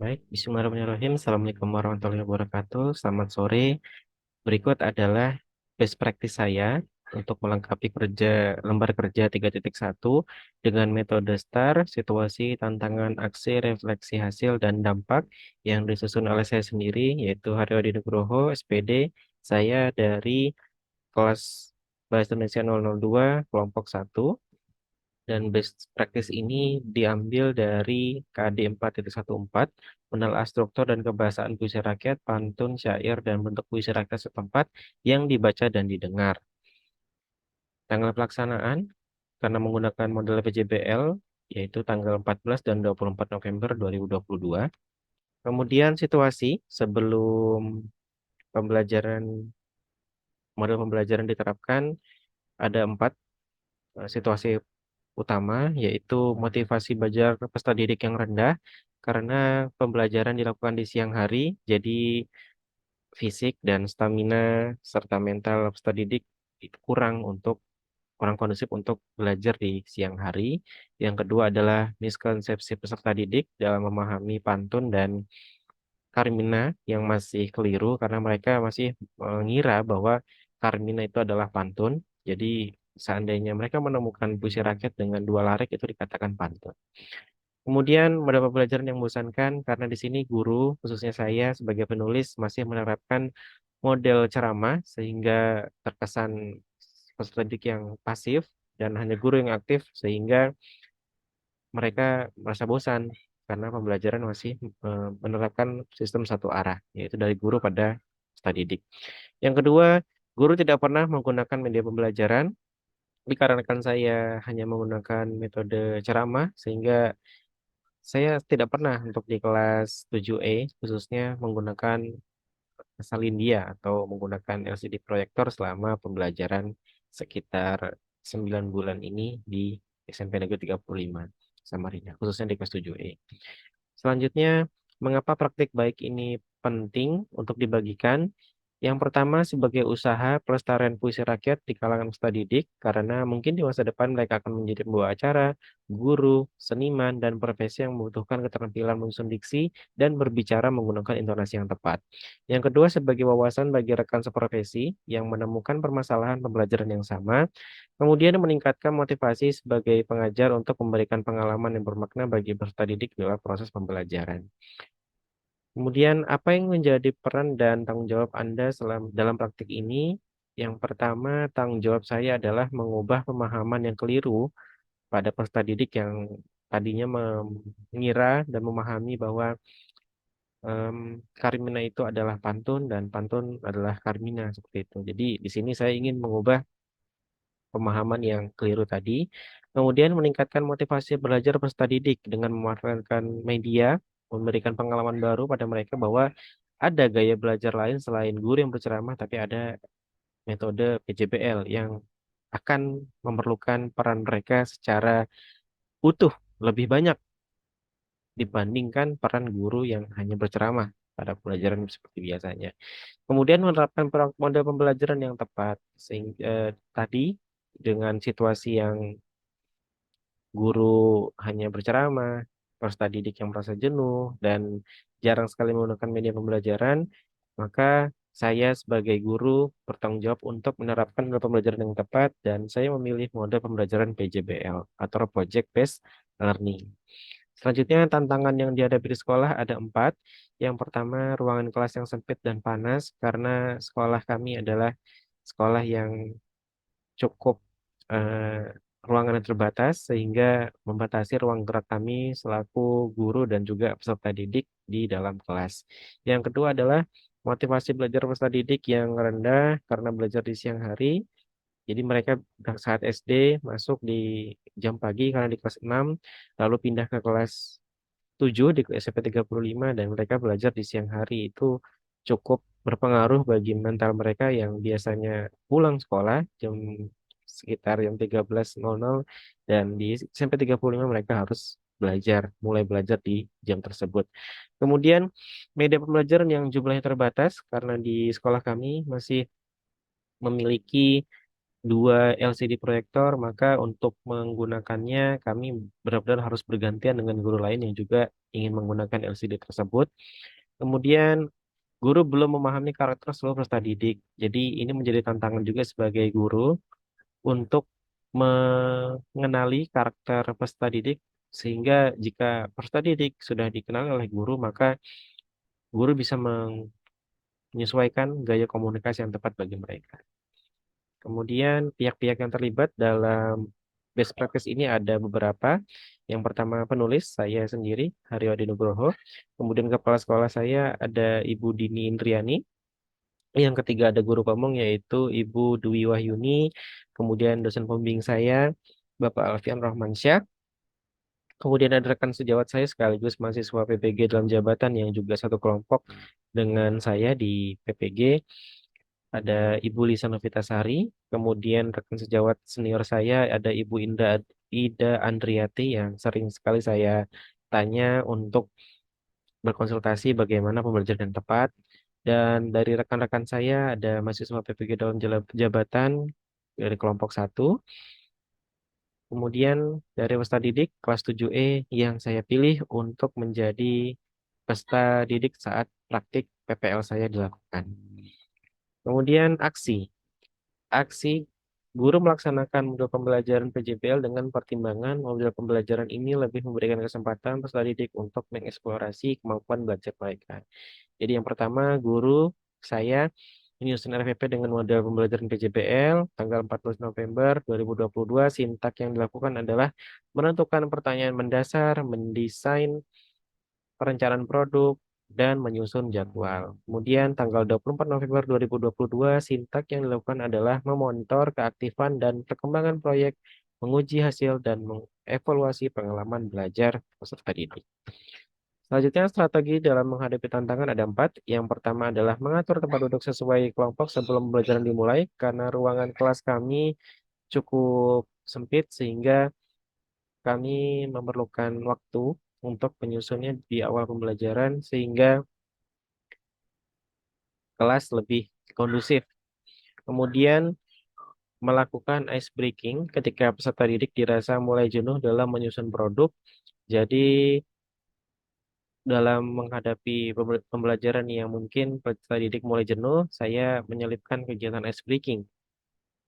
Baik, bismillahirrahmanirrahim. Assalamualaikum warahmatullahi wabarakatuh. Selamat sore. Berikut adalah best practice saya untuk melengkapi lembar kerja 3.1 dengan metode STAR, situasi, tantangan, aksi, refleksi hasil, dan dampak yang disusun oleh saya sendiri, yaitu Haryadi Nugroho, SPD. Saya dari kelas Bahasa Indonesia 002, kelompok 1. Dan best practice ini diambil dari KD 4.14, menelaah struktur dan kebahasaan puisi rakyat, pantun, syair, dan bentuk puisi rakyat setempat yang dibaca dan didengar. Tanggal pelaksanaan, karena menggunakan model PJBL, yaitu tanggal 14 dan 24 November 2022. Kemudian situasi sebelum pembelajaran model pembelajaran diterapkan, ada 4 situasi utama, yaitu motivasi belajar peserta didik yang rendah karena pembelajaran dilakukan di siang hari, jadi fisik dan stamina serta mental peserta didik itu kurang kondusif untuk belajar di siang hari. Yang kedua adalah miskonsepsi peserta didik dalam memahami pantun dan Carmina yang masih keliru karena mereka masih mengira bahwa Carmina itu adalah pantun. Jadi seandainya mereka menemukan puisi rakyat dengan 2 larik itu dikatakan pantun. Kemudian beberapa pembelajaran yang membosankan karena di sini guru, khususnya saya sebagai penulis, masih menerapkan model ceramah sehingga terkesan peserta didik yang pasif dan hanya guru yang aktif sehingga mereka merasa bosan karena pembelajaran masih menerapkan sistem satu arah, yaitu dari guru pada peserta didik. Yang kedua, guru tidak pernah menggunakan media pembelajaran dikarenakan saya hanya menggunakan metode ceramah sehingga saya tidak pernah untuk di kelas 7E khususnya menggunakan Salindia atau menggunakan LCD proyektor selama pembelajaran sekitar 9 bulan ini di SMP Negeri 35 Samarinda, khususnya di kelas 7E. Selanjutnya, mengapa praktik baik ini penting untuk dibagikan? Yang pertama, sebagai usaha pelestarian puisi rakyat di kalangan peserta didik, karena mungkin di masa depan mereka akan menjadi pembawa acara, guru, seniman, dan profesi yang membutuhkan keterampilan menyusun diksi dan berbicara menggunakan intonasi yang tepat. Yang kedua, sebagai wawasan bagi rekan seprofesi yang menemukan permasalahan pembelajaran yang sama, kemudian meningkatkan motivasi sebagai pengajar untuk memberikan pengalaman yang bermakna bagi peserta didik dalam proses pembelajaran. Kemudian, apa yang menjadi peran dan tanggung jawab Anda dalam praktik ini? Yang pertama, tanggung jawab saya adalah mengubah pemahaman yang keliru pada peserta didik yang tadinya mengira dan memahami bahwa Carmina itu adalah pantun dan pantun adalah Carmina seperti itu. Jadi di sini saya ingin mengubah pemahaman yang keliru tadi. Kemudian meningkatkan motivasi belajar peserta didik dengan memanfaatkan media, memberikan pengalaman baru pada mereka bahwa ada gaya belajar lain selain guru yang berceramah, tapi ada metode PJBL yang akan memerlukan peran mereka secara utuh lebih banyak dibandingkan peran guru yang hanya berceramah pada pelajaran seperti biasanya. Kemudian menerapkan model pembelajaran yang tepat, sehingga tadi dengan situasi yang guru hanya berceramah, peserta didik yang merasa jenuh, dan jarang sekali menggunakan media pembelajaran, maka saya sebagai guru bertanggung jawab untuk menerapkan model pembelajaran yang tepat, dan saya memilih model pembelajaran PJBL atau Project Based Learning. Selanjutnya, tantangan yang dihadapi di sekolah ada 4. Yang pertama, ruangan kelas yang sempit dan panas, karena sekolah kami adalah sekolah yang cukup ruangan yang terbatas sehingga membatasi ruang gerak kami selaku guru dan juga peserta didik di dalam kelas. Yang kedua adalah motivasi belajar peserta didik yang rendah karena belajar di siang hari. Jadi mereka saat SD masuk di jam pagi karena di kelas 6, lalu pindah ke kelas 7 di SMP 35 dan mereka belajar di siang hari itu cukup berpengaruh bagi mental mereka yang biasanya pulang sekolah jam sekitar jam 13.00 dan di SMP 35 mereka harus mulai belajar di jam tersebut. Kemudian media pembelajaran yang jumlahnya terbatas karena di sekolah kami masih memiliki 2 LCD proyektor, maka untuk menggunakannya kami benar-benar harus bergantian dengan guru lain yang juga ingin menggunakan LCD tersebut. Kemudian guru belum memahami karakter seluruh peserta didik. Jadi ini menjadi tantangan juga sebagai guru untuk mengenali karakter peserta didik sehingga jika peserta didik sudah dikenal oleh guru, maka guru bisa menyesuaikan gaya komunikasi yang tepat bagi mereka. Kemudian pihak-pihak yang terlibat dalam best practice ini ada beberapa. Yang pertama penulis, saya sendiri, Haryadi Nugroho. Kemudian kepala sekolah saya ada Ibu Dini Indriani. Yang ketiga ada guru pemong yaitu Ibu Dwi Wahyuni. Kemudian dosen pembimbing saya, Bapak Alfian Rahmansyah. Kemudian ada rekan sejawat saya sekaligus mahasiswa PPG dalam jabatan yang juga satu kelompok dengan saya di PPG. Ada Ibu Lisa Novitasari, kemudian rekan sejawat senior saya ada Ibu Ida Andriati yang sering sekali saya tanya untuk berkonsultasi bagaimana pembelajaran yang tepat. Dan dari rekan-rekan saya ada mahasiswa PPG dalam jabatan dari kelompok satu. Kemudian dari peserta didik kelas 7E yang saya pilih untuk menjadi peserta didik saat praktik PPL saya dilakukan. Kemudian aksi. Aksi guru melaksanakan modul pembelajaran PJBL dengan pertimbangan modul pembelajaran ini lebih memberikan kesempatan peserta didik untuk mengeksplorasi kemampuan belajar mereka. Jadi yang pertama, guru saya menyusun RPP dengan model pembelajaran PJBL tanggal 14 November 2022. Sintak yang dilakukan adalah menentukan pertanyaan mendasar, mendesain perencanaan produk, dan menyusun jadwal. Kemudian tanggal 24 November 2022, sintak yang dilakukan adalah memonitor keaktifan dan perkembangan proyek, menguji hasil, dan mengevaluasi pengalaman belajar peserta didik. Selanjutnya, strategi dalam menghadapi tantangan ada 4. Yang pertama adalah mengatur tempat duduk sesuai kelompok sebelum pembelajaran dimulai, karena ruangan kelas kami cukup sempit sehingga kami memerlukan waktu untuk menyusunnya di awal pembelajaran sehingga kelas lebih kondusif. Kemudian melakukan ice breaking ketika peserta didik dirasa mulai jenuh dalam menyusun produk. Jadi dalam menghadapi pembelajaran yang mungkin peserta didik mulai jenuh, saya menyelipkan kegiatan ice breaking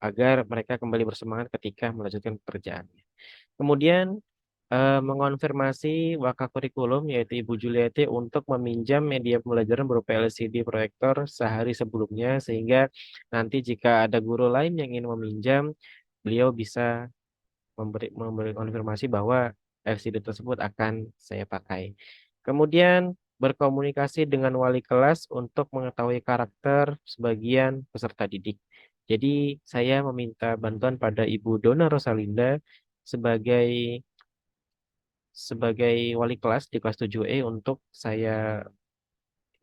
agar mereka kembali bersemangat ketika melanjutkan pekerjaan. Kemudian mengonfirmasi wakil kurikulum yaitu Ibu Juliati untuk meminjam media pembelajaran berupa LCD proyektor sehari sebelumnya sehingga nanti jika ada guru lain yang ingin meminjam, beliau bisa memberi konfirmasi bahwa LCD tersebut akan saya pakai. Kemudian berkomunikasi dengan wali kelas untuk mengetahui karakter sebagian peserta didik. Jadi saya meminta bantuan pada Ibu Dona Rosalinda sebagai sebagai wali kelas di kelas 7E untuk saya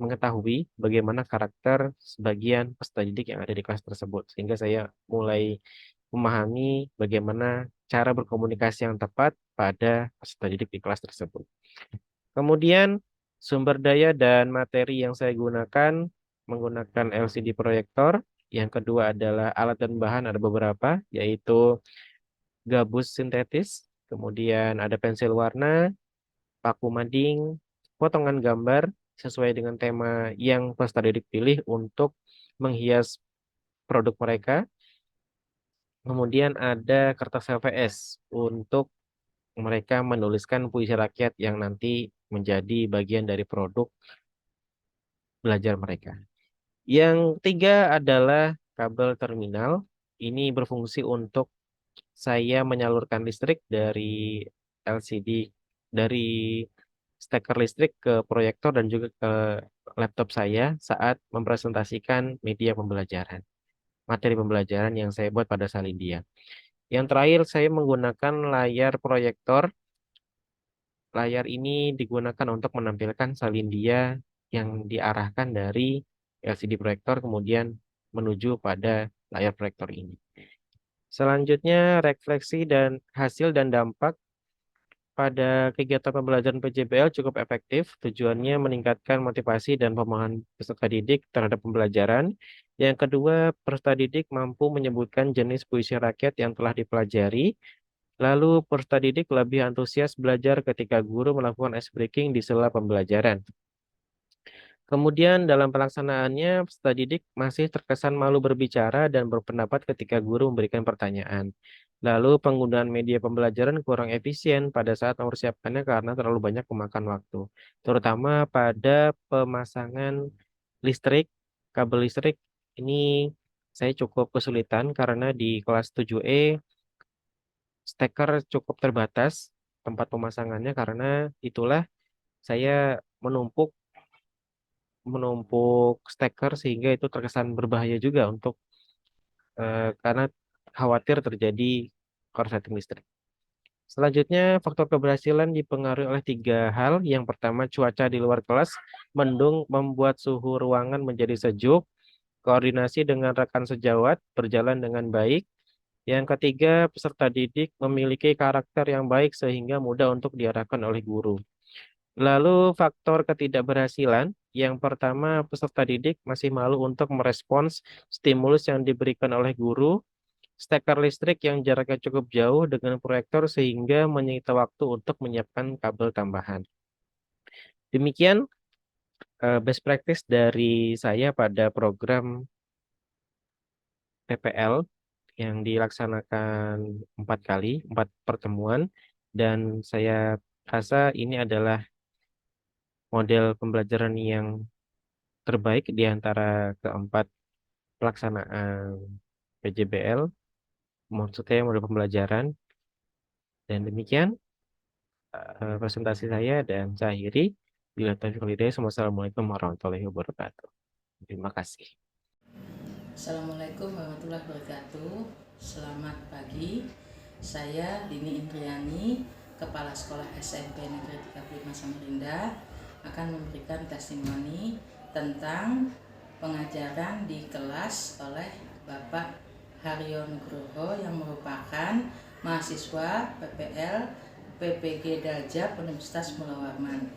mengetahui bagaimana karakter sebagian peserta didik yang ada di kelas tersebut. Sehingga saya mulai memahami bagaimana cara berkomunikasi yang tepat pada peserta didik di kelas tersebut. Kemudian sumber daya dan materi yang saya gunakan menggunakan LCD proyektor. Yang kedua adalah alat dan bahan ada beberapa, yaitu gabus sintetis, kemudian ada pensil warna, paku mading, potongan gambar sesuai dengan tema yang peserta didik pilih untuk menghias produk mereka. Kemudian ada kertas LPS untuk mereka menuliskan puisi rakyat yang nanti menjadi bagian dari produk belajar mereka. Yang ketiga adalah kabel terminal. Ini berfungsi untuk saya menyalurkan listrik dari LCD, dari steker listrik ke proyektor dan juga ke laptop saya saat mempresentasikan media pembelajaran, materi pembelajaran yang saya buat pada Salindia. Yang terakhir, saya menggunakan layar proyektor. Layar ini digunakan untuk menampilkan Salindia yang diarahkan dari LCD proyektor kemudian menuju pada layar proyektor ini. Selanjutnya, refleksi dan hasil dan dampak pada kegiatan pembelajaran PJBL cukup efektif. Tujuannya meningkatkan motivasi dan pemahaman peserta didik terhadap pembelajaran. Yang kedua, peserta didik mampu menyebutkan jenis puisi rakyat yang telah dipelajari. Lalu, peserta didik lebih antusias belajar ketika guru melakukan ice breaking di sela pembelajaran. Kemudian dalam pelaksanaannya, peserta didik masih terkesan malu berbicara dan berpendapat ketika guru memberikan pertanyaan. Lalu penggunaan media pembelajaran kurang efisien pada saat mempersiapkannya karena terlalu banyak memakan waktu. Terutama pada pemasangan listrik, kabel listrik ini saya cukup kesulitan karena di kelas 7E steker cukup terbatas tempat pemasangannya karena itulah saya menumpuk menumpuk steker sehingga itu terkesan berbahaya juga untuk karena khawatir terjadi korsleting listrik. Selanjutnya, faktor keberhasilan dipengaruhi oleh tiga hal. Yang pertama, cuaca di luar kelas mendung membuat suhu ruangan menjadi sejuk, koordinasi dengan rekan sejawat berjalan dengan baik. Yang ketiga, peserta didik memiliki karakter yang baik sehingga mudah untuk diarahkan oleh guru. Lalu faktor ketidakberhasilan, yang pertama peserta didik masih malu untuk merespons stimulus yang diberikan oleh guru, steker listrik yang jaraknya cukup jauh dengan proyektor sehingga menyita waktu untuk menyiapkan kabel tambahan. Demikian best practice dari saya pada program PPL yang dilaksanakan 4 pertemuan dan saya rasa ini adalah model pembelajaran yang terbaik di antara keempat pelaksanaan PJBL, maksudnya model pembelajaran. Dan demikian presentasi saya dan saya akhiri. Bila taufiq wal hidayah, wassalamualaikum warahmatullahi wabarakatuh. Terima kasih. Assalamualaikum warahmatullahi wabarakatuh. Selamat pagi. Saya Dini Indriani, Kepala Sekolah SMP Negeri 35 Samarinda, akan memberikan testimoni tentang pengajaran di kelas oleh Bapak Haryo Nugroho yang merupakan mahasiswa PPL PPG Daljab Universitas Mula Warman.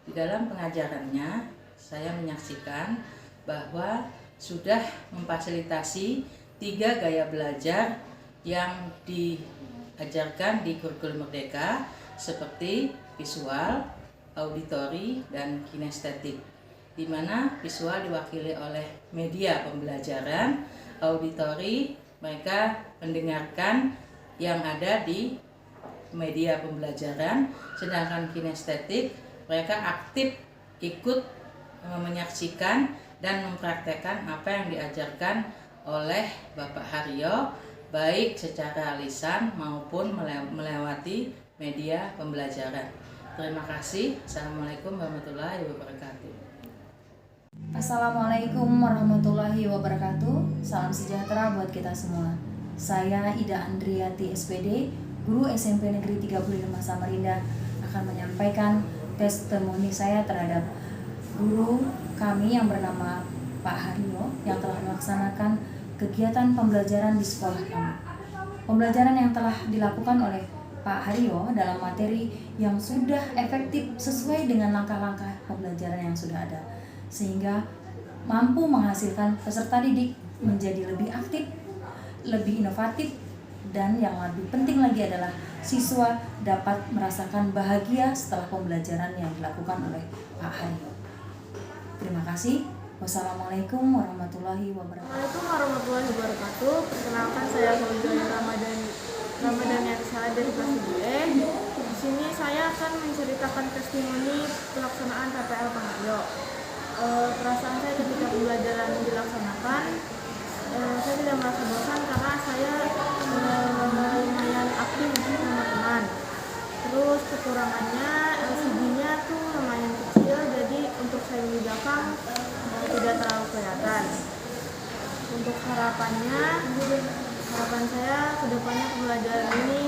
Di dalam pengajarannya, saya menyaksikan bahwa sudah memfasilitasi 3 gaya belajar yang diajarkan di kurikulum Merdeka seperti visual, auditori, dan kinestetik, di mana visual diwakili oleh media pembelajaran, auditori mereka mendengarkan yang ada di media pembelajaran, sedangkan kinestetik mereka aktif ikut menyaksikan dan mempraktekkan apa yang diajarkan oleh Bapak Haryo, baik secara lisan maupun melewati media pembelajaran. Terima kasih. Assalamualaikum warahmatullahi wabarakatuh. Assalamualaikum warahmatullahi wabarakatuh. Salam sejahtera buat kita semua. Saya Ida Andriati SPD, guru SMP Negeri 35 Samarinda, akan menyampaikan testimoni saya terhadap guru kami yang bernama Pak Haryo yang telah melaksanakan kegiatan pembelajaran di sekolah kami. Pembelajaran yang telah dilakukan oleh Pak Haryo dalam materi yang sudah efektif sesuai dengan langkah-langkah pembelajaran yang sudah ada, sehingga mampu menghasilkan peserta didik menjadi lebih aktif, lebih inovatif, dan yang lebih penting lagi adalah siswa dapat merasakan bahagia setelah pembelajaran yang dilakukan oleh Pak Haryo. Terima kasih. Wassalamualaikum warahmatullahi wabarakatuh. Assalamualaikum warahmatullahi wabarakatuh. Perkenalkan, saya Fauzia Ramadan Yarsa dari kelas 7E. Di sini saya akan menceritakan testimoni pelaksanaan PPL Pak Haryo. Perasaan saya ketika pembelajaran dilaksanakan, saya tidak merasa bosan karena saya lumayan aktif di teman-teman. Terus kekurangannya LCD-nya tuh lumayan kecil, jadi untuk saya di belakang tidak terlalu kelihatan. Untuk harapan saya kedepannya pembelajaran ini